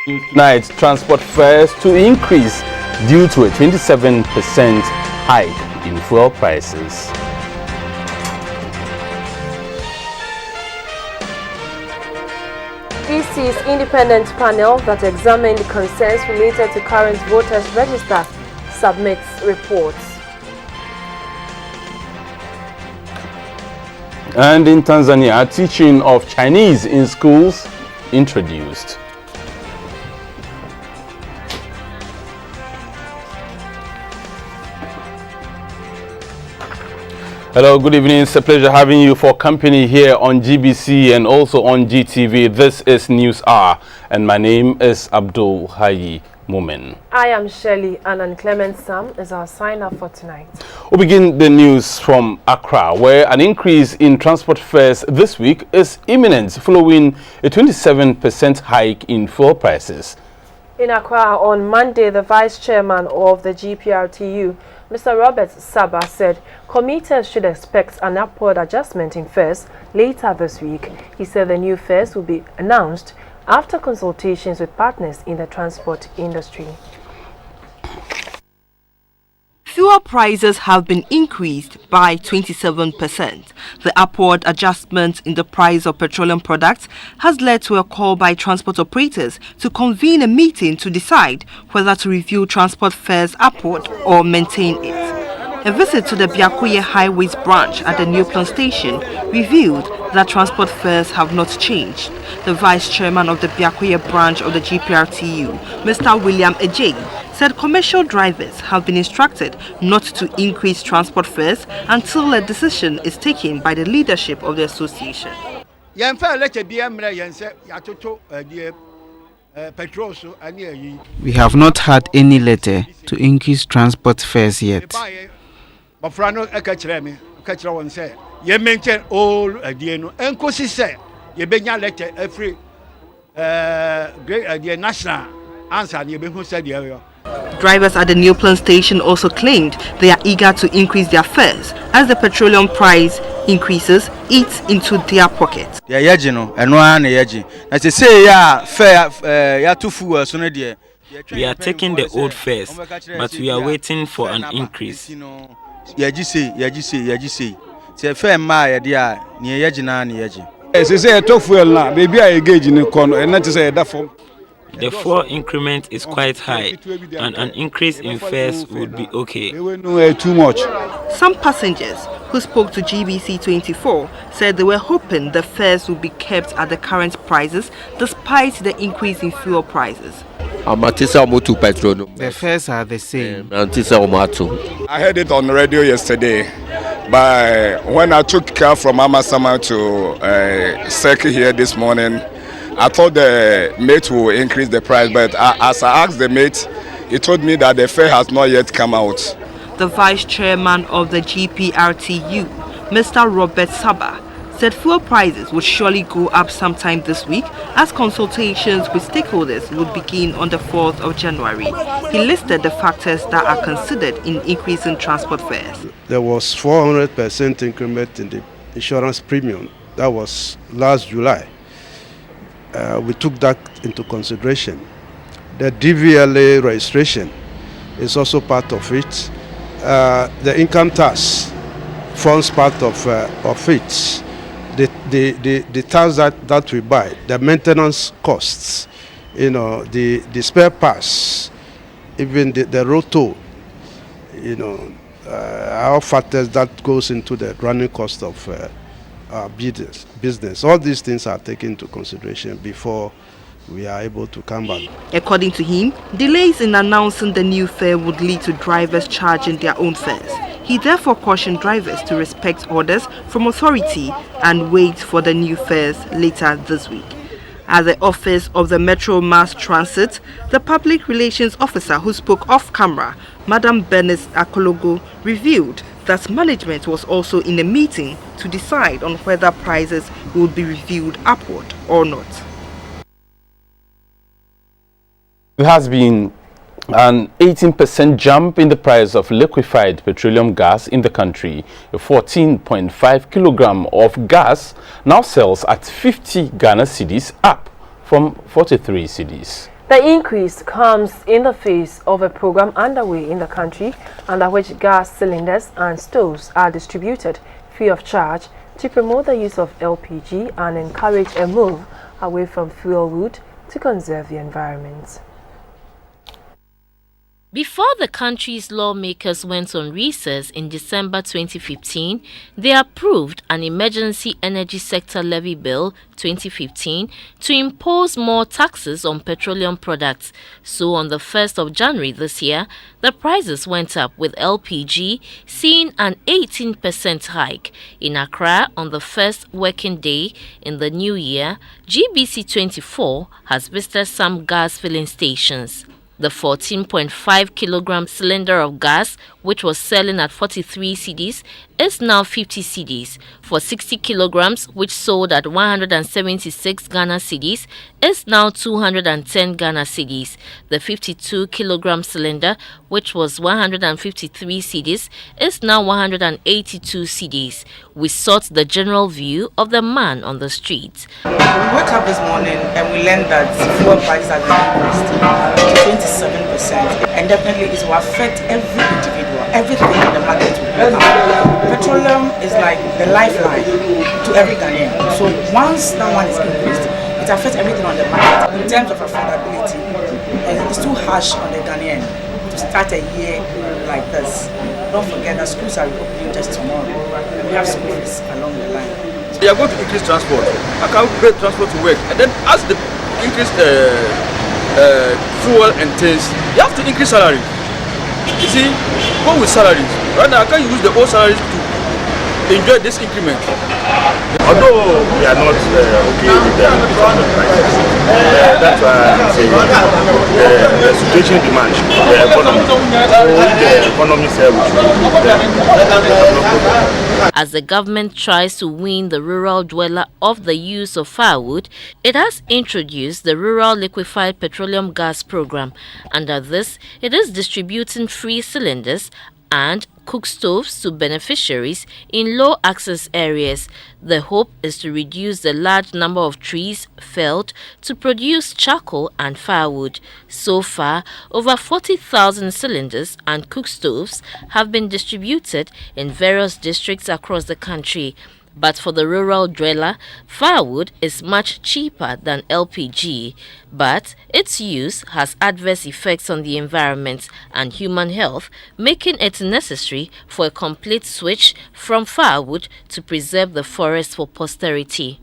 Tonight, transport fares to increase due to a 27% hike in fuel prices. GBC's independent panel that examined concerns related to current voters register submits reports. And in Tanzania, teaching of Chinese in schools introduced. Hello, good evening. It's a pleasure having you for company here on GBC and also on GTV. This is News Hour, and my name is Abdul Hayi Mumin. I am Shirley, and Clement Sam is our sign-up for tonight. We'll begin the news from Accra, where an increase in transport fares this week is imminent following a 27% hike in fuel prices. In Accra on Monday, the vice chairman of the GPRTU, Mr. Robert Saba, said commuters should expect an upward adjustment in fares later this week. He said the new fares will be announced after consultations with partners in the transport industry. Fuel prices have been increased by 27%. The upward adjustment in the price of petroleum products has led to a call by transport operators to convene a meeting to decide whether to review transport fares upward or maintain it. A visit to the Biakoye Highways branch at the New Plant Station revealed that transport fares have not changed. The vice chairman of the Biakoye branch of the GPRTU, Mr. William Ejay, said commercial drivers have been instructed not to increase transport fares until a decision is taken by the leadership of the association. We have not had any letter to increase transport fares yet. Drivers at the New Plant Station also claimed they are eager to increase their fares as the petroleum price increases eats into their pockets. We are taking the old fares, but we are waiting for an increase. The fuel increment is quite high, and an increase in fares would be okay. Too much. Some passengers who spoke to GBC 24 said they were hoping the fares would be kept at the current prices despite the increase in fuel prices. The fares are the same. I heard it on the radio yesterday, but when I took car from Amasama to Circle here this morning, I thought the mate will increase the price, but as I asked the mate, he told me that the fare has not yet come out. The vice chairman of the GPRTU, Mr. Robert Saba, said fuel prices would surely go up sometime this week as consultations with stakeholders would begin on the 4th of January. He listed the factors that are considered in increasing transport fares. There was 400% increment in the insurance premium. That was last July. We took that into consideration. The DVLA registration is also part of it. The income tax forms part of it. The tax that we buy, the maintenance costs, the spare parts, even the road toll, our factors that goes into the running cost of business. All these things are taken into consideration before we are able to come back. According to him, delays in announcing the new fare would lead to drivers charging their own fares. He therefore cautioned drivers to respect orders from authority and wait for the new fares later this week. At the office of the Metro Mass Transit, the public relations officer who spoke off camera, Madam Bernice Akologo, revealed that management was also in a meeting to decide on whether prices would be reviewed upward or not. There has been an 18% jump in the price of liquefied petroleum gas in the country. A 14.5 kilogram of gas now sells at 50 Ghana cedis, up from 43 cedis. The increase comes in the face of a program underway in the country under which gas cylinders and stoves are distributed free of charge to promote the use of LPG and encourage a move away from fuel wood to conserve the environment. Before the country's lawmakers went on recess in December 2015, they approved an Emergency Energy Sector Levy Bill 2015 to impose more taxes on petroleum products. So on the 1st of January this year, the prices went up, with LPG seeing an 18% hike. In Accra, on the first working day in the new year, GBC 24 has visited some gas filling stations. The 14.5 kilogram cylinder of gas, which was selling at 43 cedis, is now 50 cedis. For 60 kilograms, which sold at 176 Ghana cedis, is now 210 Ghana cedis. The 52 kilogram cylinder, which was 153 cedis, is now 182 cedis. We sought the general view of the man on the street. We woke up this morning and we learned that fuel prices have been increased to 27%, and definitely it will affect every individual, everything in the market will go up. Petroleum is like the lifeline to every Ghanaian. So once that one is increased, it affects everything on the market. In terms of affordability, it's too harsh on the Ghanaian to start a year like this. Don't forget that schools are opening just tomorrow. We have schools along the line. They are going to increase transport. How can we create transport to work? And then as the increase fuel and things, you have to increase salary. You see, go with salaries. Right now, I can't use the old salaries to enjoy this increment. Although we are not okay with the prices, that's why I'm saying the situation demands the economy. So if the economy says As the government tries to wean the rural dweller off the use of firewood, it has introduced the Rural Liquefied Petroleum Gas Program. Under this, it is distributing free cylinders and cook stoves to beneficiaries in low-access areas. The hope is to reduce the large number of trees felled to produce charcoal and firewood. So far, over 40,000 cylinders and cook stoves have been distributed in various districts across the country. But for the rural dweller, firewood is much cheaper than LPG, but its use has adverse effects on the environment and human health, making it necessary for a complete switch from firewood to preserve the forest for posterity.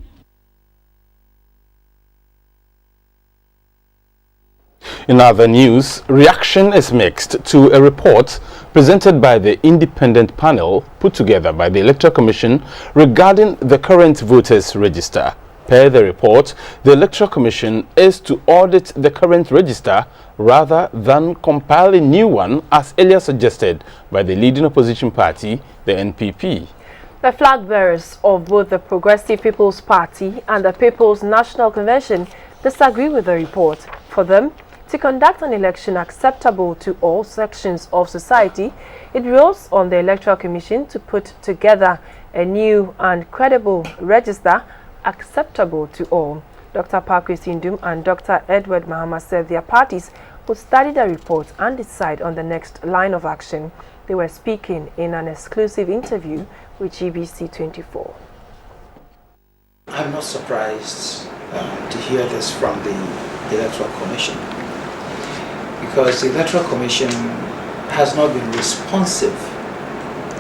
In other news, reaction is mixed to a report presented by the independent panel put together by the Electoral Commission regarding the current voters register. Per the report, the Electoral Commission is to audit the current register rather than compile a new one, as earlier suggested by the leading opposition party, the NPP. The flag bearers of both the Progressive People's Party and the People's National Convention disagree with the report. For them, to conduct an election acceptable to all sections of society, it rolls on the Electoral Commission to put together a new and credible register acceptable to all. Dr. Parkwesi Sindum and Dr. Edward Mahama said their parties would study the report and decide on the next line of action. They were speaking in an exclusive interview with GBC 24. I'm not surprised to hear this from the Electoral Commission, because the Electoral Commission has not been responsive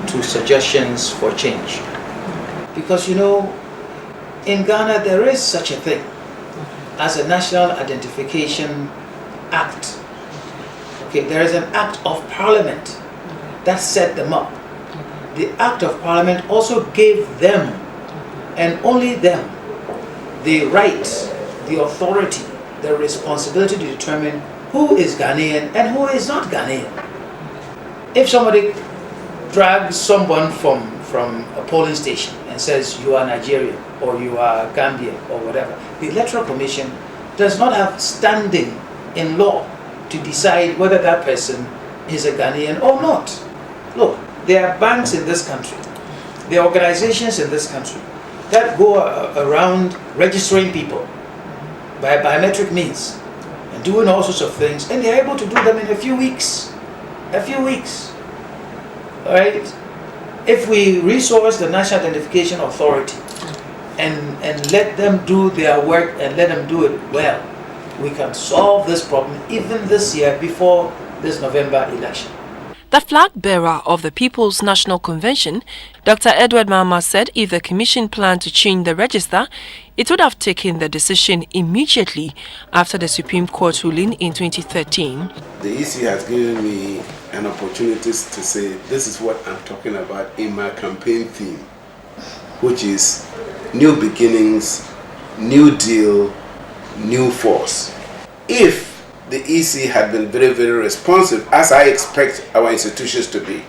to suggestions for change. Because, you know, in Ghana there is such a thing as a National Identification Act. Okay, there is an Act of Parliament that set them up. The Act of Parliament also gave them, and only them, the right, the authority, the responsibility to determine who is Ghanaian and who is not Ghanaian. If somebody drags someone from a polling station and says you are Nigerian or you are Gambian or whatever, the Electoral Commission does not have standing in law to decide whether that person is a Ghanaian or not. Look, there are banks in this country, there are organizations in this country that go around registering people by biometric means. doing all sorts of things, and they're able to do them in a few weeks. A few weeks. All right? If we resource the National Identification Authority and let them do their work and let them do it well, we can solve this problem even this year before this November election. The flag bearer of the People's National Convention, Dr. Edward Mama, said if the Commission planned to change the register, it would have taken the decision immediately after the Supreme Court ruling in 2013. The EC has given me an opportunity to say this is what I'm talking about in my campaign theme, which is new beginnings, new deal, new force. If the EC had been very, very responsive, as I expect our institutions to be,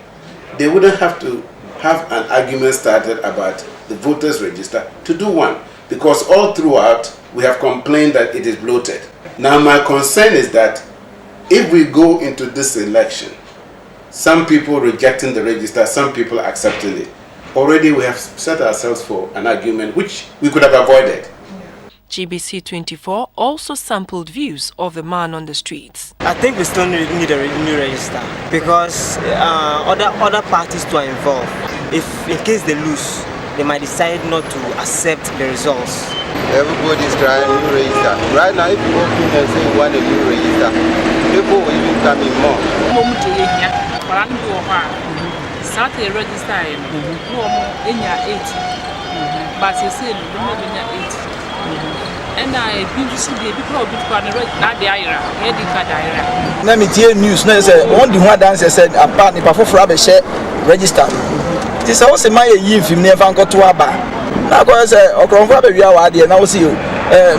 they wouldn't have to have an argument started about the voters register to do one, because all throughout we have complained that it is bloated. Now my concern is that if we go into this election, some people rejecting the register, some people accepting it, already we have set ourselves for an argument which we could have avoided. GBC 24 also sampled views of the man on the streets. I think we still need a new register because other parties too are involved. If in case they lose, they might decide not to accept the results. Everybody's trying a new register. Right now, if you walk in and say you want a new register, people will even come in more. Start a register, but you say you and I BBC the people not the IRA, let me tell you news. No, say one the one dance said apart if I for share register. This also my if you never got to aba. Now go say okronfo be wia wa de na wo see you.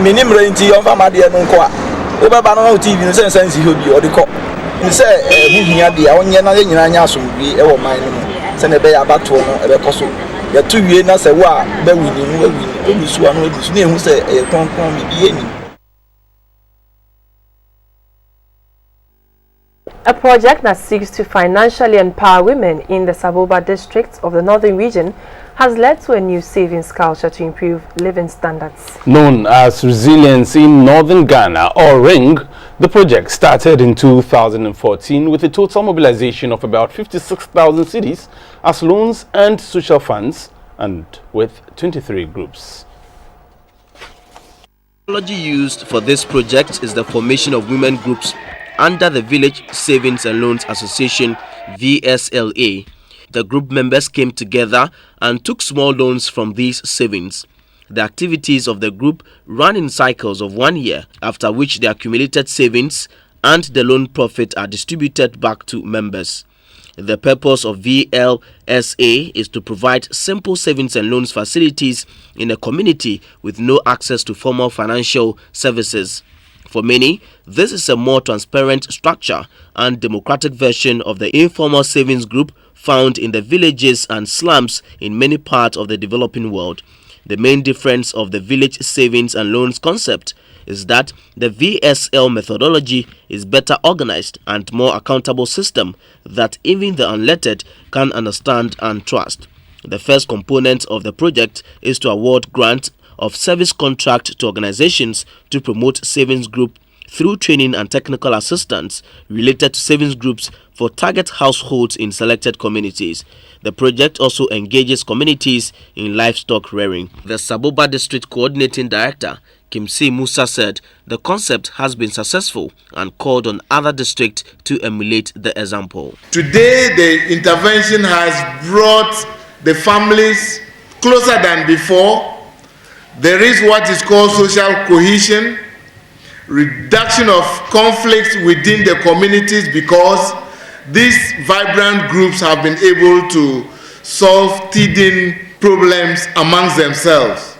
Minim renti on fa ma de no nko a. Wo ba ba no TV no sense sense ho bi o de ko. Ni say huhia de a onye na nyina anya asombi e wo man no. Se na be ya bato no e be koso. Ya tu wie na se wa ba wini no wini. A project that seeks to financially empower women in the Saboba district of the northern region has led to a new savings culture to improve living standards. Known as Resilience in Northern Ghana, or RING, the project started in 2014 with a total mobilization of about 56,000 cedis as loans and social funds, and with 23 groups. The technology used for this project is the formation of women groups under the Village Savings and Loans Association (VSLA). The group members came together and took small loans from these savings. The activities of the group ran in cycles of 1 year, after which the accumulated savings and the loan profit are distributed back to members. The purpose of VLSA is to provide simple savings and loans facilities in a community with no access to formal financial services. For many, this is a more transparent structure and democratic version of the informal savings group found in the villages and slums in many parts of the developing world. The main difference of the village savings and loans concept is that the VSL methodology is better organized and more accountable system that even the unlettered can understand and trust. The first component of the project is to award grant of service contract to organizations to promote savings group through training and technical assistance related to savings groups for target households in selected communities. The project also engages communities in livestock rearing. The Saboba District Coordinating Director, Kimsi Musa, said the concept has been successful and called on other districts to emulate the example. Today, the intervention has brought the families closer than before. There is what is called social cohesion, reduction of conflicts within the communities because these vibrant groups have been able to solve teething problems amongst themselves.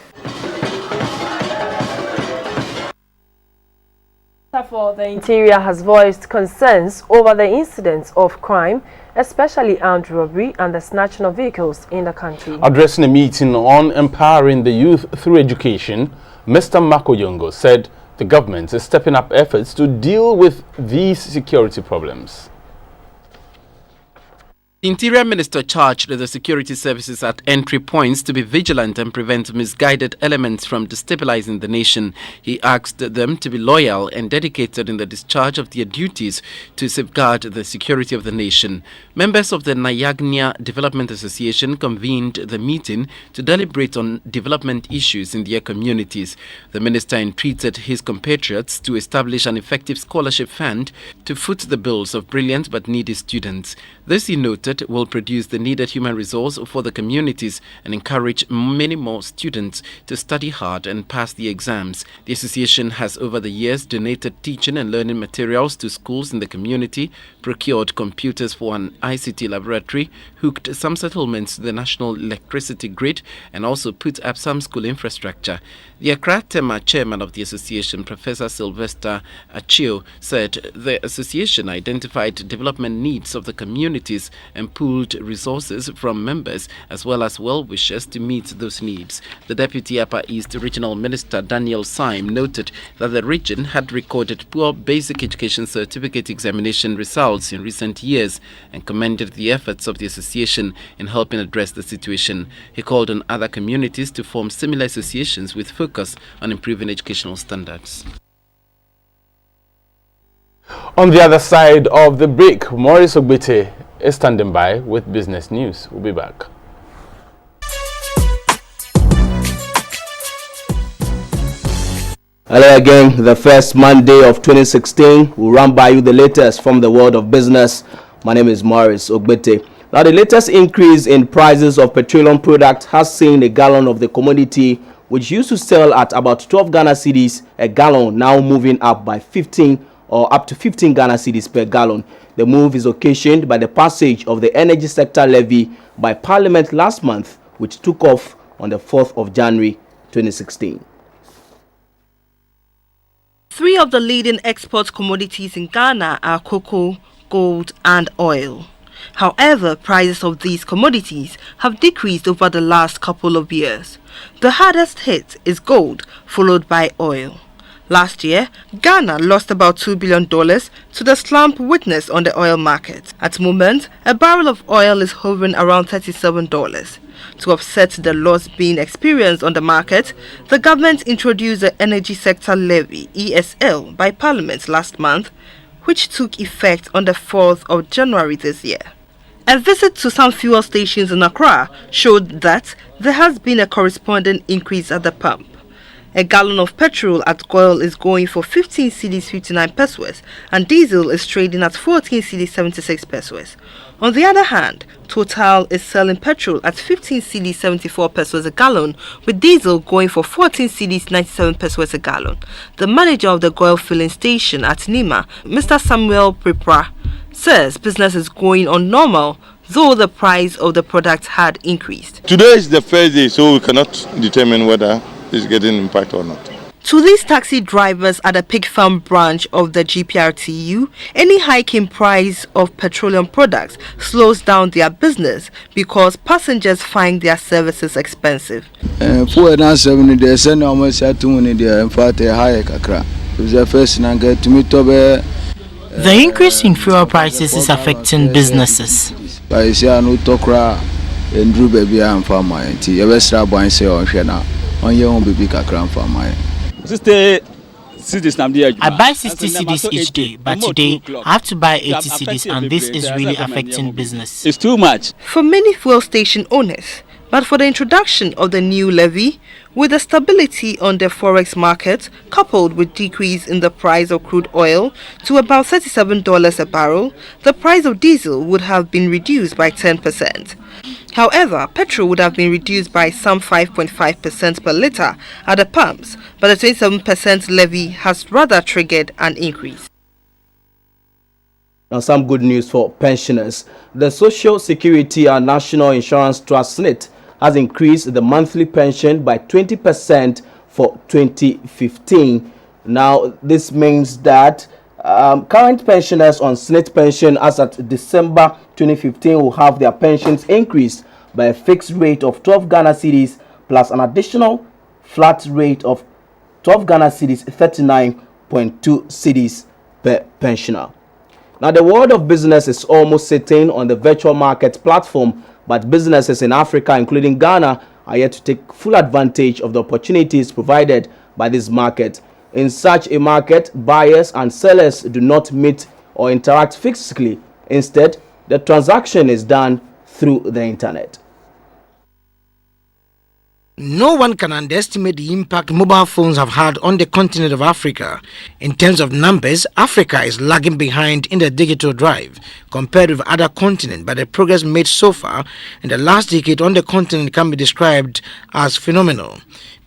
For the Interior has voiced concerns over the incidents of crime, especially armed robbery and the snatching of vehicles in the country. Addressing a meeting on empowering the youth through education, Mr. Mako Yongo said the government is stepping up efforts to deal with these security problems. The Interior Minister charged the security services at entry points to be vigilant and prevent misguided elements from destabilizing the nation. He asked them to be loyal and dedicated in the discharge of their duties to safeguard the security of the nation. Members of the Nyagnia Development Association convened the meeting to deliberate on development issues in their communities. The minister entreated his compatriots to establish an effective scholarship fund to foot the bills of brilliant but needy students. This, he noted, will produce the needed human resource for the communities and encourage many more students to study hard and pass the exams. The association has over the years donated teaching and learning materials to schools in the community, procured computers for an ICT laboratory, hooked some settlements to the national electricity grid, and also put up some school infrastructure. The Accra Tema chairman of the association, Professor Sylvester Achio, said the association identified development needs of the communities and pooled resources from members as well as well-wishers to meet those needs. The Deputy Upper East Regional Minister Daniel Syme noted that the region had recorded poor basic education certificate examination results in recent years and commended the efforts of the association in helping address the situation. He called on other communities to form similar associations with focus on improving educational standards. On the other side of the break, Maurice Ogbete is standing by with business news. We'll be back. Hello again, the first Monday of 2016. We'll run by you the latest from the world of business. My name is Maurice Ogbete. Now, the latest increase in prices of petroleum products has seen a gallon of the commodity, which used to sell at about 12 Ghana cedis a gallon, now moving up by 15 or up to 15 Ghana cedis per gallon. The move is occasioned by the passage of the energy sector levy by Parliament last month, which took off on the 4th of January 2016. Three of the leading export commodities in Ghana are cocoa, gold and oil. However, prices of these commodities have decreased over the last couple of years. The hardest hit is gold, followed by oil. Last year, Ghana lost about $2 billion to the slump witnessed on the oil market. At the moment, a barrel of oil is hovering around $37. To offset the loss being experienced on the market, the government introduced the Energy Sector Levy (ESL) by Parliament last month, which took effect on the 4th of January this year. A visit to some fuel stations in Accra showed that there has been a corresponding increase at the pump. A gallon of petrol at Goil is going for 15 cedis 59 pesos and diesel is trading at 14 cedis 76 pesos. On the other hand, Total is selling petrol at 15 cedis 74 pesos a gallon, with diesel going for 14 cedis 97 pesos a gallon. The manager of the Goil filling station at Nima, Mr. Samuel Pripra, says business is going on normal, though the price of the product had increased. Today is the first day, so we cannot determine whether it's getting impact or not. To these taxi drivers at the Pig Farm branch of the GPRTU, any hike in price of petroleum products slows down their business because passengers find their services expensive. The increase in fuel prices is affecting businesses. I buy 60 cedis each day, but today I have to buy 80 cedis, and this is really affecting business. It's too much for many fuel station owners. But for the introduction of the new levy, with the stability on the forex market, coupled with decrease in the price of crude oil to about $37 a barrel, the price of diesel would have been reduced by 10%. However, petrol would have been reduced by some 5.5% per litre at the pumps, but the 27% levy has rather triggered an increase. Now, some good news for pensioners. The Social Security and National Insurance Trust SNIT has increased the monthly pension by 20% for 2015. Now, this means that current pensioners on SNIT pension as at December 2015 will have their pensions increased by a fixed rate of 12 Ghana cedis plus an additional flat rate of 12 Ghana cedis 39.2 cedis per pensioner. Now, the world of business is almost sitting on the virtual market platform, but businesses in Africa, including Ghana, are yet to take full advantage of the opportunities provided by this market. In such a market, buyers and sellers do not meet or interact physically. Instead, the transaction is done through the internet. No one can underestimate the impact mobile phones have had on the continent of Africa. In terms of numbers, Africa is lagging behind in the digital drive compared with other continents, but the progress made so far in the last decade on the continent can be described as phenomenal.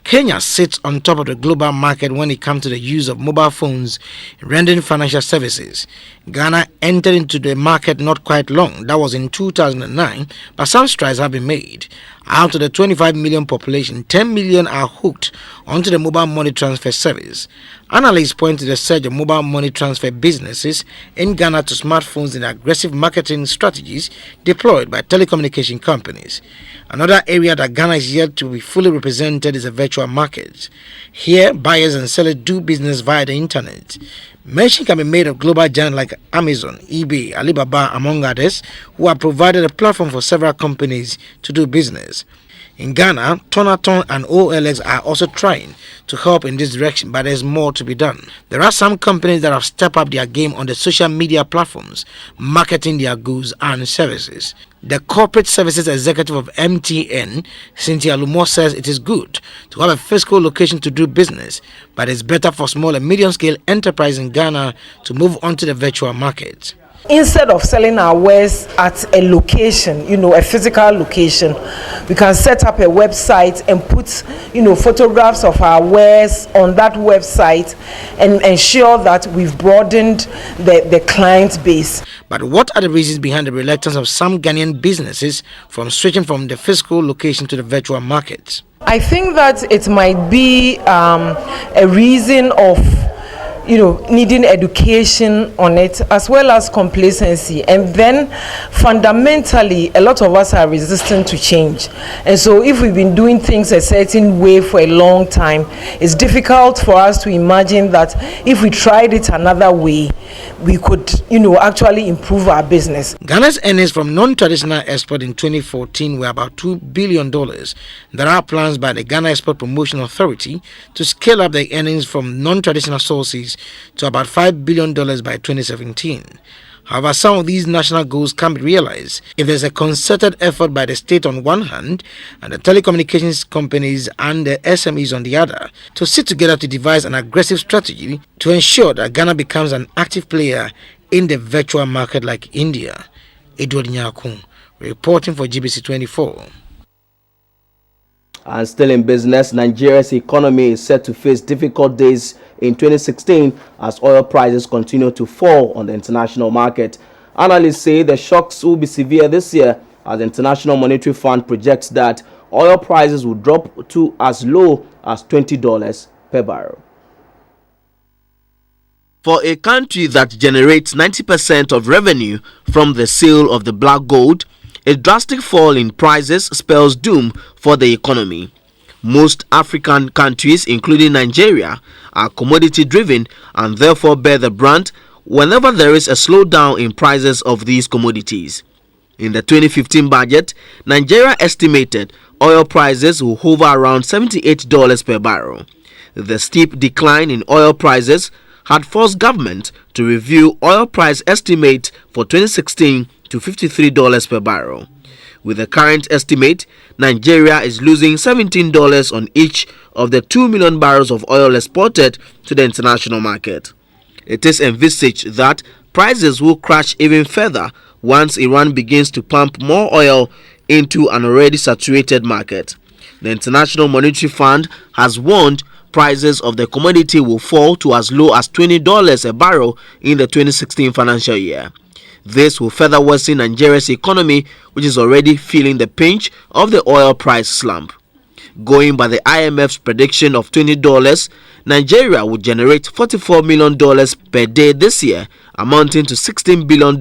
Kenya sits on top of the global market when it comes to the use of mobile phones rendering financial services. Ghana entered into the market not quite long, that was in 2009, but some strides have been made. Out of the 25 million population, 10 million are hooked onto the mobile money transfer service. Analysts point to the surge of mobile money transfer businesses in Ghana to smartphones and aggressive marketing strategies deployed by telecommunication companies. Another area that Ghana is yet to be fully represented is a virtual market. Here, buyers and sellers do business via the internet. Mention can be made of global giants like Amazon, eBay, Alibaba, among others, who have provided a platform for several companies to do business. In Ghana, Tonaton and OLX are also trying to help in this direction, but there's more to be done. There are some companies that have stepped up their game on the social media platforms, marketing their goods and services. The corporate services executive of MTN, Cynthia Lumo, says it is good to have a physical location to do business, but it's better for small and medium-scale enterprises in Ghana to move onto the virtual market. Instead of selling our wares at a location, a physical location, we can set up a website and put, photographs of our wares on that website and ensure that we've broadened the client base. But what are the reasons behind the reluctance of some Ghanaian businesses from switching from the physical location to the virtual market? I think that it might be a reason of needing education on it, as well as complacency. And then fundamentally, a lot of us are resistant to change. And so if we've been doing things a certain way for a long time, it's difficult for us to imagine that if we tried it another way, we could, actually improve our business. Ghana's earnings from non-traditional export in 2014 were about $2 billion. There are plans by the Ghana Export Promotion Authority to scale up the earnings from non-traditional sources to about $5 billion by 2017. However, some of these national goals can be realized if there's a concerted effort by the state on one hand and the telecommunications companies and the SMEs on the other to sit together to devise an aggressive strategy to ensure that Ghana becomes an active player in the virtual market like India. Edward Nyakun, reporting for GBC 24. And still in business, Nigeria's economy is set to face difficult days in 2016 as oil prices continue to fall on the international market. Analysts say the shocks will be severe this year as the International Monetary Fund projects that oil prices will drop to as low as $20 per barrel. For a country that generates 90% of revenue from the sale of the black gold, a drastic fall in prices spells doom for the economy. Most African countries, including Nigeria, are commodity-driven and therefore bear the brunt whenever there is a slowdown in prices of these commodities. In the 2015 budget, Nigeria estimated oil prices will hover around $78 per barrel. The steep decline in oil prices had forced government to review oil price estimate for 2016 to $53 per barrel. With the current estimate, Nigeria is losing $17 on each of the 2 million barrels of oil exported to the international market. It is envisaged that prices will crash even further once Iran begins to pump more oil into an already saturated market. The International Monetary Fund has warned prices of the commodity will fall to as low as $20 a barrel in the 2016 financial year. This will further worsen Nigeria's economy, which is already feeling the pinch of the oil price slump. Going by the IMF's prediction of $20, Nigeria would generate $44 million per day this year, amounting to $16 billion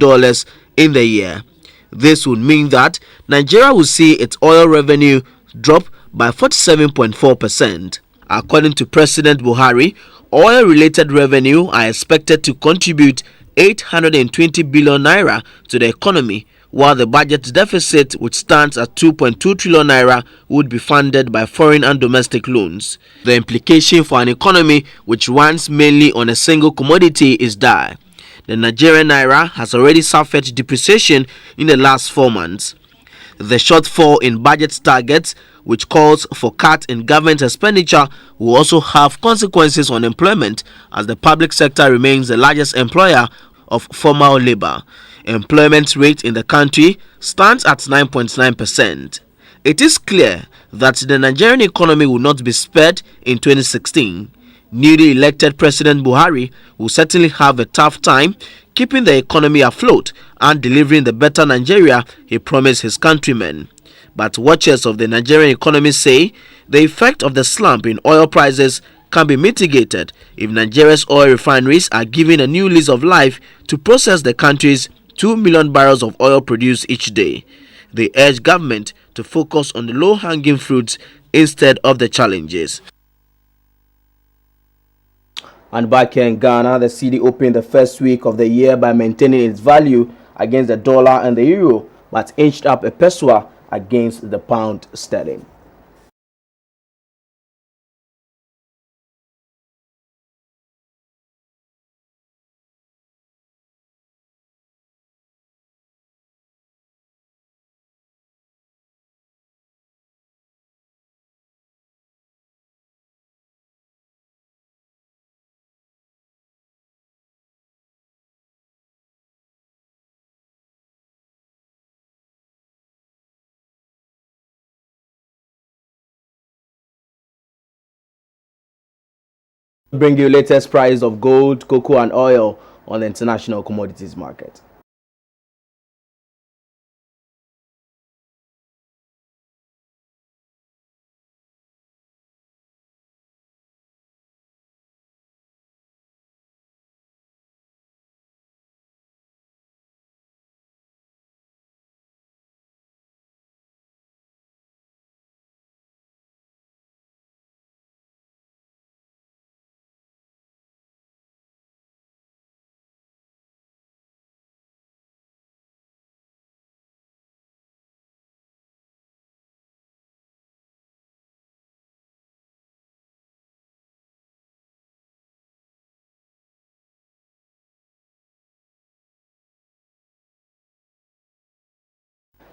in the year. This would mean that Nigeria will see its oil revenue drop by 47.4%. According to President Buhari, oil-related revenue are expected to contribute 820 billion naira to the economy, while the budget deficit, which stands at 2.2 trillion naira, would be funded by foreign and domestic loans. The implication for an economy which runs mainly on a single commodity is dire. The Nigerian naira has already suffered depreciation in the last 4 months. The shortfall in budget targets, which calls for cut in government expenditure, will also have consequences on employment, as the public sector remains the largest employer of formal labor. Employment rate in the country stands at 9.9%. It is clear that the Nigerian economy will not be spared in 2016. Newly elected President Buhari will certainly have a tough time keeping the economy afloat and delivering the better Nigeria he promised his countrymen. But watchers of the Nigerian economy say the effect of the slump in oil prices can be mitigated if Nigeria's oil refineries are given a new lease of life to process the country's 2 million barrels of oil produced each day. They urge government to focus on the low-hanging fruits instead of the challenges. And back here in Ghana, the cedi opened the first week of the year by maintaining its value against the dollar and the euro, but inched up a peso against the pound sterling. Bring you latest price of gold, cocoa and oil on the international commodities market.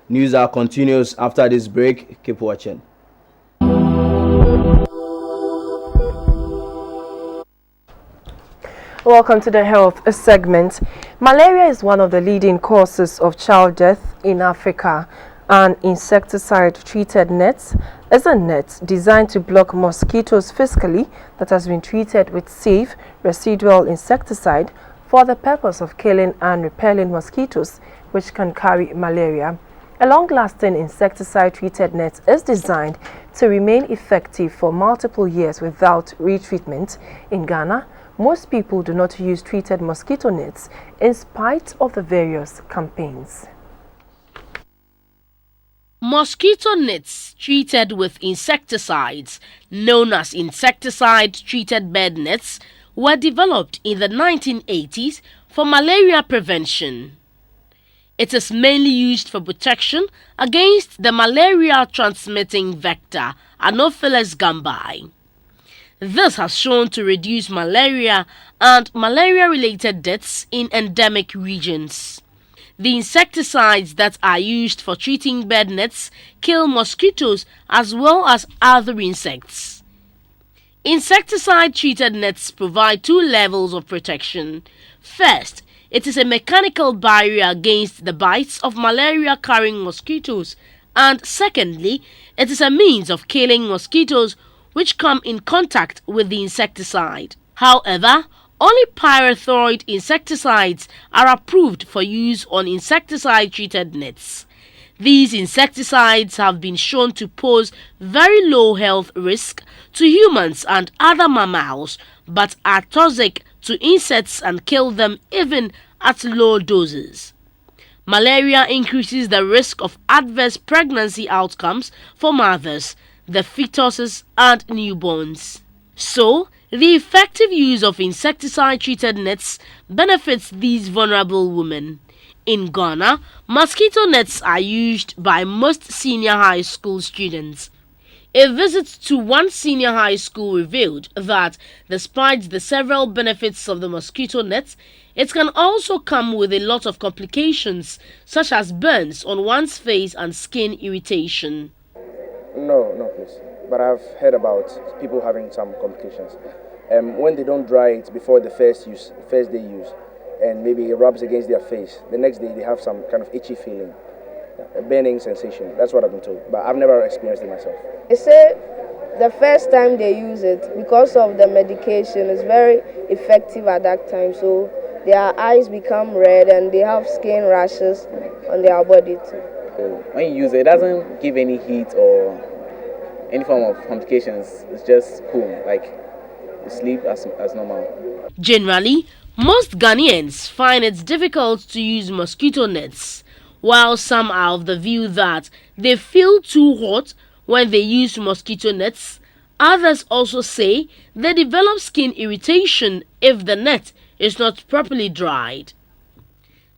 News hour continues after this break. Keep watching. Welcome to the health segment. Malaria is one of the leading causes of child death in Africa. An insecticide-treated net is a net designed to block mosquitoes physically that has been treated with safe residual insecticide for the purpose of killing and repelling mosquitoes which can carry malaria. A long-lasting insecticide-treated net is designed to remain effective for multiple years without retreatment. In Ghana, most people do not use treated mosquito nets in spite of the various campaigns. Mosquito nets treated with insecticides, known as insecticide-treated bed nets, were developed in the 1980s for malaria prevention. It is mainly used for protection against the malaria-transmitting vector Anopheles gambiae. This has shown to reduce malaria and malaria-related deaths in endemic regions. The insecticides that are used for treating bed nets kill mosquitoes as well as other insects. Insecticide-treated nets provide 2 levels of protection. First, it is a mechanical barrier against the bites of malaria-carrying mosquitoes, and secondly, it is a means of killing mosquitoes which come in contact with the insecticide. However, only pyrethroid insecticides are approved for use on insecticide-treated nets. These insecticides have been shown to pose very low health risk to humans and other mammals, but are toxic to insects and kill them even at low doses. Malaria increases the risk of adverse pregnancy outcomes for mothers, the fetuses and newborns. So, the effective use of insecticide-treated nets benefits these vulnerable women. In Ghana, mosquito nets are used by most senior high school students. A visit to one senior high school revealed that despite the several benefits of the mosquito net, it can also come with a lot of complications such as burns on one's face and skin irritation. No, please. But I've heard about people having some complications. When they don't dry it before the first day use, and maybe it rubs against their face, the next day they have some kind of itchy feeling. A burning sensation. That's what I've been told, but I've never experienced it myself. They say the first time they use it, because of the medication, is very effective at that time. So their eyes become red and they have skin rashes on their body too. So when you use it, it doesn't give any heat or any form of complications. It's just cool, like you sleep as normal. Generally, most Ghanaians find it difficult to use mosquito nets, while some are of the view that they feel too hot when they use mosquito nets. Others also say they develop skin irritation if the net is not properly dried.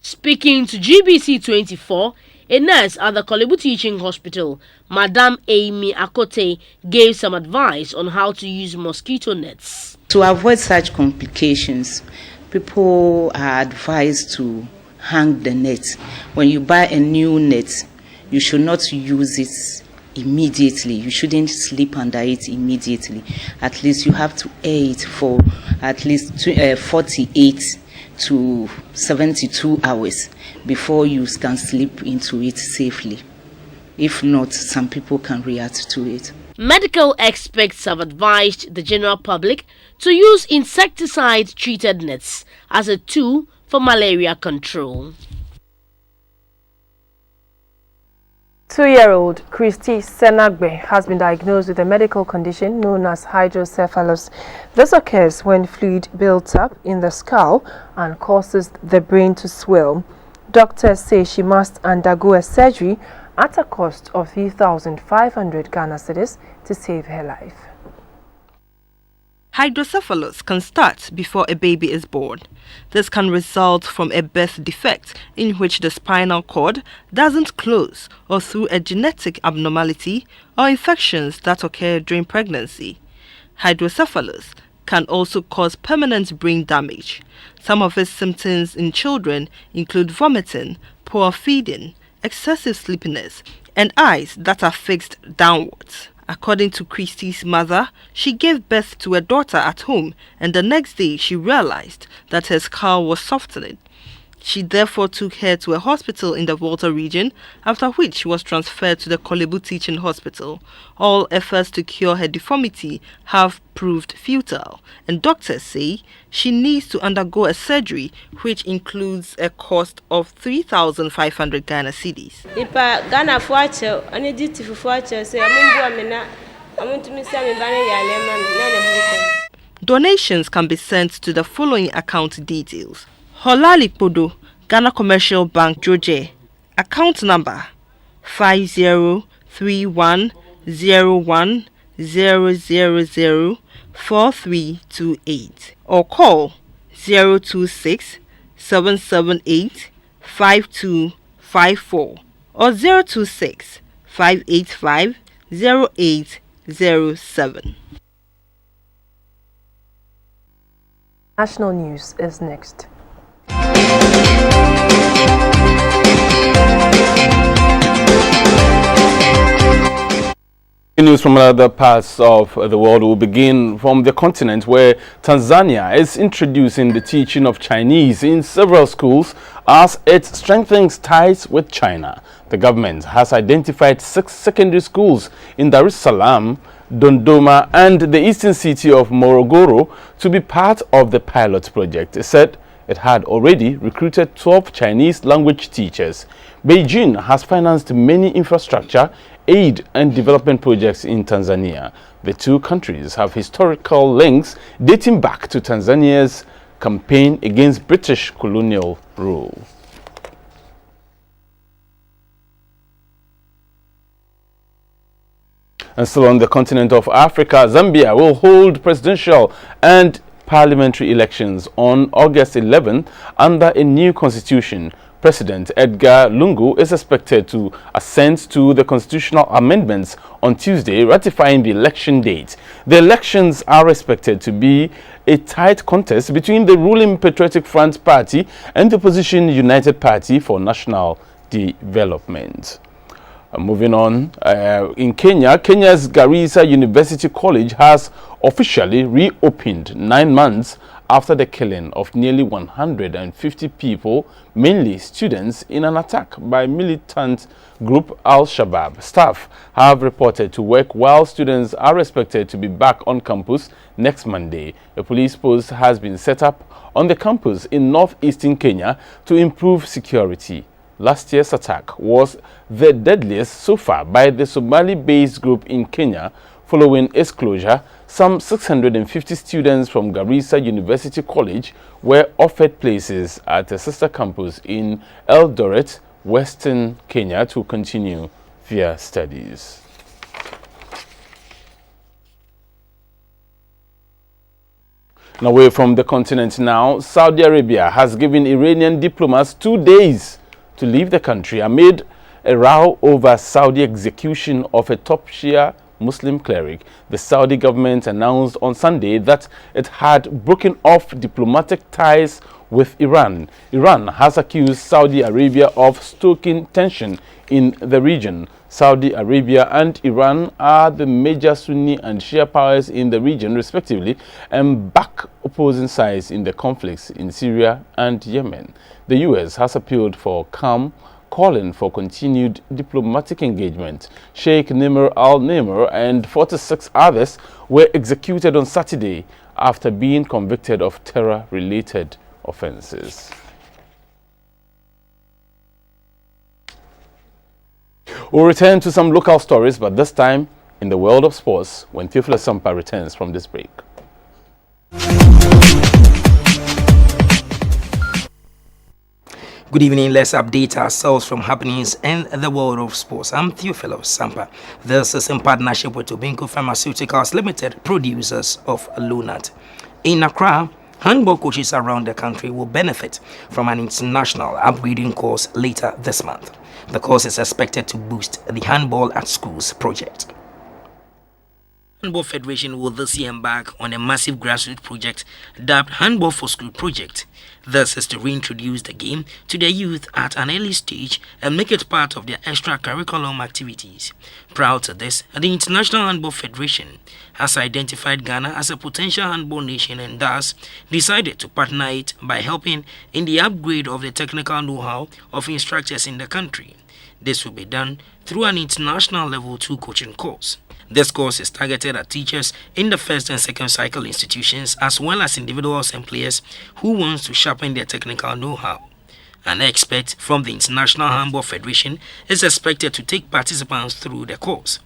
Speaking to GBC 24, a nurse at the Kolebu Teaching Hospital, Madame Amy Akote, gave some advice on how to use mosquito nets. To avoid such complications, people are advised to hang the net. When you buy a new net, you should not use it immediately. You shouldn't sleep under it immediately. At least you have to air it for at least 48 to 72 hours before you can sleep into it safely. If not, some people can react to it. Medical experts have advised the general public to use insecticide-treated nets as a tool for malaria control. 2-year-old Christy Senagbe has been diagnosed with a medical condition known as hydrocephalus. This occurs when fluid builds up in the skull and causes the brain to swell. Doctors say she must undergo a surgery at a cost of 3,500 Ghana cedis to save her life. Hydrocephalus can start before a baby is born. This can result from a birth defect in which the spinal cord doesn't close, or through a genetic abnormality or infections that occur during pregnancy. Hydrocephalus can also cause permanent brain damage. Some of its symptoms in children include vomiting, poor feeding, excessive sleepiness, and eyes that are fixed downwards. According to Christy's mother, she gave birth to a daughter at home, and the next day she realized that her skull was softening. She therefore took her to a hospital in the Volta region, after which she was transferred to the Kolebu Teaching Hospital. All efforts to cure her deformity have proved futile, and doctors say she needs to undergo a surgery which includes a cost of 3,500 Ghana cedis. Donations can be sent to the following account details: Holali Podo, Ghana Commercial Bank, Joje, account number 503101004328, or call 026 778 5254 or 026 585 0807. National news is next. News from other parts of the world will begin from the continent, where Tanzania is introducing the teaching of Chinese in several schools as it strengthens ties with China. The government has identified 6 secondary schools in Dar es Salaam, Dodoma and the eastern city of Morogoro to be part of the pilot project. It said it had already recruited 12 Chinese language teachers. Beijing has financed many infrastructure, aid and development projects in Tanzania. The two countries have historical links dating back to Tanzania's campaign against British colonial rule. And still on the continent of Africa, Zambia will hold presidential and parliamentary elections on August 11 under a new constitution. President Edgar Lungu is expected to assent to the constitutional amendments on Tuesday, ratifying the election date. The elections are expected to be a tight contest between the ruling Patriotic Front Party and the opposition United Party for National Development. Moving on, in Kenya, Kenya's Garissa University College has officially reopened 9 months after the killing of nearly 150 people, mainly students, in an attack by militant group Al-Shabaab. Staff have reported to work while students are expected to be back on campus next Monday. A police post has been set up on the campus in northeastern Kenya to improve security. Last year's attack was the deadliest so far by the Somali-based group in Kenya. Following its closure, some 650 students from Garissa University College were offered places at a sister campus in Eldoret, Western Kenya, to continue their studies. And away from the continent now, Saudi Arabia has given Iranian diplomats 2 days to leave the country amid a row over Saudi execution of a top Shia Muslim cleric. The Saudi government announced on Sunday that it had broken off diplomatic ties with Iran. Iran has accused Saudi Arabia of stoking tension in the region. Saudi Arabia and Iran are the major Sunni and Shia powers in the region, respectively, and back opposing sides in the conflicts in Syria and Yemen. The U.S. has appealed for calm, calling for continued diplomatic engagement. Sheikh Nimr al-Nimr and 46 others were executed on Saturday after being convicted of terror-related offenses. We'll return to some local stories, but this time in the world of sports when Theophilus Sampa returns from this break. Good evening. Let's update ourselves from happenings in the world of sports. I'm Theophilus Sampa. This is in partnership with Tobinco Pharmaceuticals Limited, producers of Lunat. In Accra, handball coaches around the country will benefit from an international upgrading course later this month. The course is expected to boost the Handball at Schools project. Handball Federation will this year embark on a massive grassroots project dubbed Handball for School Project. This is to reintroduce the game to their youth at an early stage and make it part of their extracurriculum activities. Prior to this, the International Handball Federation has identified Ghana as a potential handball nation and thus decided to partner it by helping in the upgrade of the technical know-how of instructors in the country. This will be done through an international level 2 coaching course. This course is targeted at teachers in the first and second cycle institutions as well as individuals and players who want to sharpen their technical know-how. An expert from the International Handball Federation is expected to take participants through the course.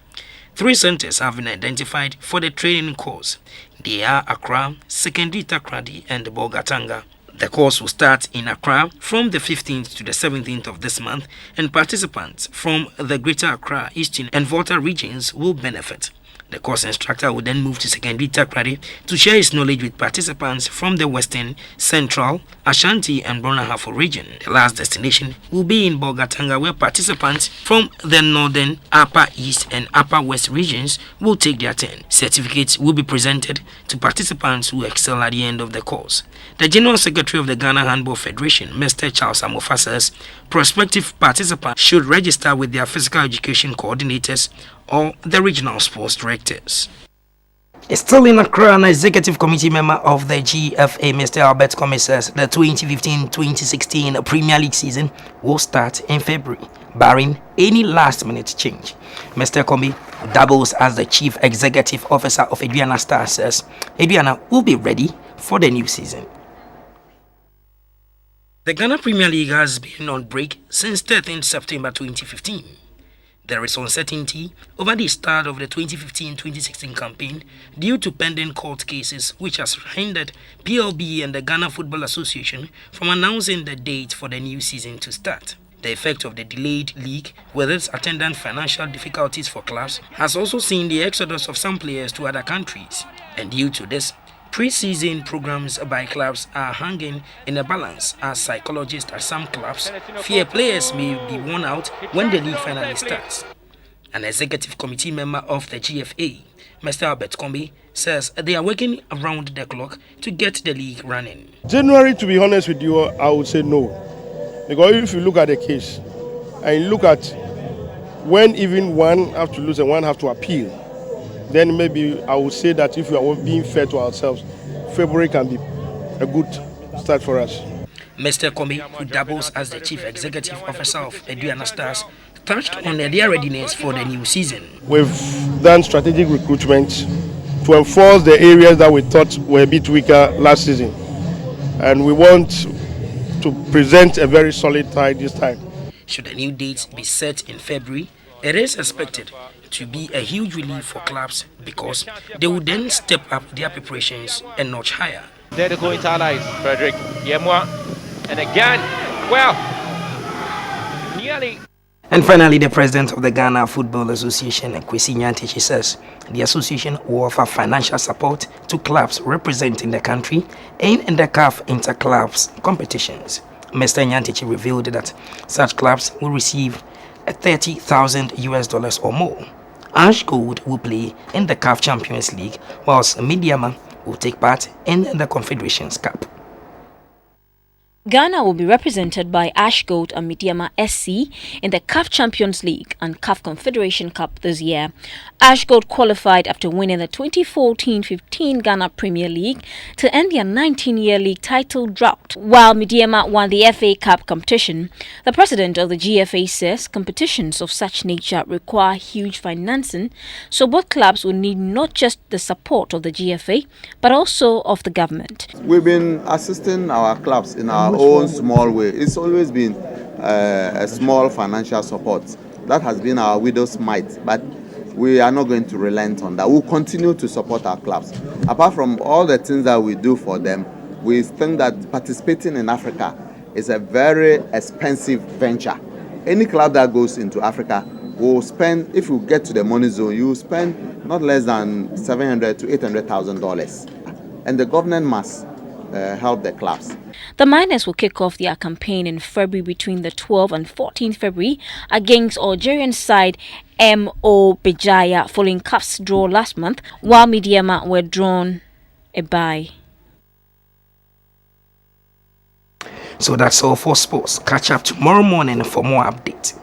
3 centers have been identified for the training course. They are Accra, Secondary Takrady, and Bolgatanga. The course will start in Accra from the 15th to the 17th of this month, and participants from the Greater Accra, Eastern, and Volta regions will benefit. The course instructor will then move to Secondary Takrady to share his knowledge with participants from the Western, Central, Ashanti, and Brona-Hafo region. The last destination will be in Bolgatanga, where participants from the Northern, Upper East, and Upper West regions will take their turn. Certificates will be presented to participants who excel at the end of the course. The General Secretary of the Ghana Handball Federation, Mr. Charles Amofa, says prospective participants should register with their physical education coordinators or the regional sports directors. Still in Accra, an executive committee member of the GFA, Mr. Albert Comey, says the 2015-2016 Premier League season will start in February, barring any last-minute change. Mr. Comey doubles as the chief executive officer of Aduana Stars, says Aduana will be ready for the new season. The Ghana Premier League has been on break since 13th September 2015. There is uncertainty over the start of the 2015-2016 campaign due to pending court cases which has hindered PLB and the Ghana Football Association from announcing the date for the new season to start. The effect of the delayed league, with its attendant financial difficulties for clubs, has also seen the exodus of some players to other countries. And due to this, pre-season programs by clubs are hanging in a balance, as psychologists at some clubs fear players may be worn out when the league finally starts. An executive committee member of the GFA, Mr. Albert Kombi, says they are working around the clock to get the league running. January, to be honest with you, I would say no. Because if you look at the case, and you look at when even one have to lose and one have to appeal, then maybe I would say that if we are being fair to ourselves, February can be a good start for us. Mr. Kombi, who doubles as the chief executive officer of Aduana Stars, touched on their readiness for the new season. We've done strategic recruitment to enforce the areas that we thought were a bit weaker last season. And we want to present a very solid side this time. Should the new dates be set in February, it is expected to be a huge relief for clubs because they will then step up their preparations a notch higher. There to go into allies, Frederick Yemwa, and again, well, nearly. And finally, the president of the Ghana Football Association, Kwesi Nyantakyi, says the association will offer financial support to clubs representing the country in the CAF inter-clubs competitions. Mr. Nyantakyi revealed that such clubs will receive $30,000 or more. Ash Gold will play in the CAF Champions League, whilst Midiama will take part in the Confederations Cup. Ghana will be represented by Ash Gold and Midiama SC in the CAF Champions League and CAF Confederation Cup this year. Ash Gold qualified after winning the 2014-15 Ghana Premier League to end their 19-year league title drought, while Midiama won the FA Cup competition. The president of the GFA says competitions of such nature require huge financing, so both clubs will need not just the support of the GFA, but also of the government. We've been assisting our clubs in our own small way. It's always been a small financial support. That has been our widow's mite, but we are not going to relent on that. We'll continue to support our clubs. Apart from all the things that we do for them, we think that participating in Africa is a very expensive venture. Any club that goes into Africa will spend, if you get to the money zone, you will spend not less than $700,000 to $800,000. And the government must help the clubs. The Miners will kick off their campaign in February between the 12th and 14th February against Algerian side MO Bejaya following CAF's draw last month, while Midiama were drawn a bye. So that's all for sports. Catch up tomorrow morning for more updates.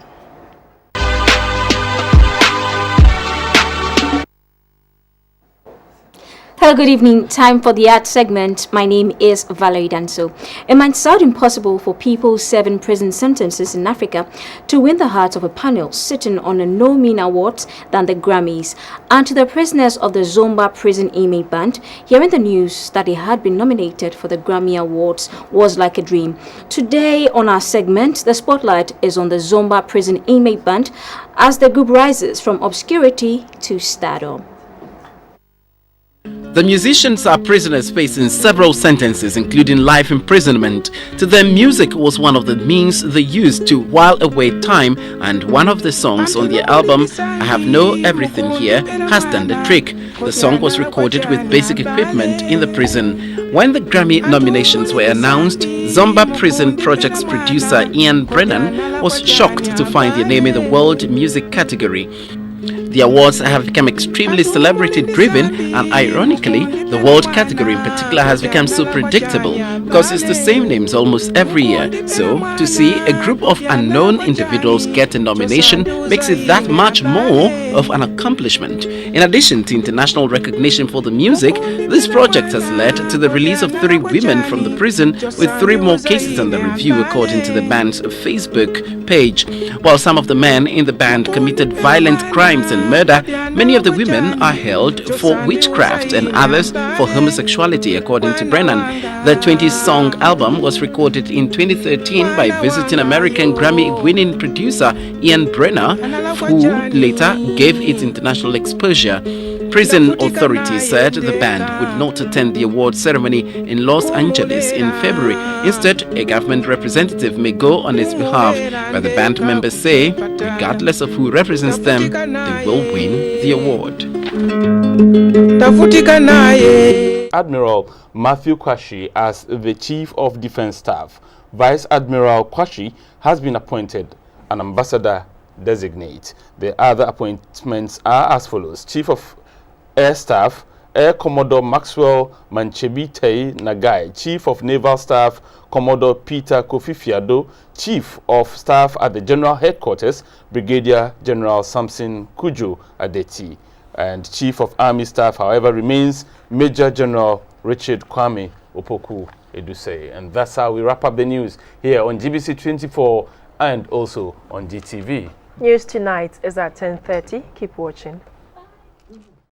Hello, good evening. Time for the art segment. My name is Valerie Danso. It might sound impossible for people serving prison sentences in Africa to win the hearts of a panel sitting on a no mean award than the Grammys. And to the prisoners of the Zomba prison inmate band, hearing the news that they had been nominated for the Grammy Awards was like a dream. Today on our segment, the spotlight is on the Zomba prison inmate band as the group rises from obscurity to stardom. The musicians are prisoners facing several sentences, including life imprisonment. To them, music was one of the means they used to while away time, and one of the songs on their album, I Have No Everything Here, has done the trick. The song was recorded with basic equipment in the prison. When the Grammy nominations were announced, Zomba Prison Project's producer Ian Brennan was shocked to find their name in the world music category. The awards have become extremely celebrity-driven, and ironically, the world category in particular has become so predictable because it's the same names almost every year. So, to see a group of unknown individuals get a nomination makes it that much more of an accomplishment. In addition to international recognition for the music, this project has led to the release of 3 women from the prison, with 3 more cases under review according to the band's Facebook page. While some of the men in the band committed violent crimes and murder, many of the women are held for witchcraft and others for homosexuality, according to Brennan. The 20-song album was recorded in 2013 by visiting American Grammy-winning producer Ian Brennan, who later gave it international exposure. Prison authorities said the band would not attend the award ceremony in Los Angeles in February. Instead, a government representative may go on its behalf, but the band members say, regardless of who represents them, they will win the award. Admiral Matthew Kwashi as the Chief of Defense Staff. Vice Admiral Kwashi has been appointed an ambassador designate. The other appointments are as follows: Chief of Air Staff, Air Commodore Maxwell Manchebite Nagai; Chief of Naval Staff, Commodore Peter Kofi-Fiado; Chief of Staff at the General Headquarters, Brigadier General Samson Kujo Adeti; and Chief of Army Staff, however, remains Major General Richard Kwame Opoku Eduse. And that's how we wrap up the news here on GBC 24 and also on GTV. News tonight is at 10:30. Keep watching.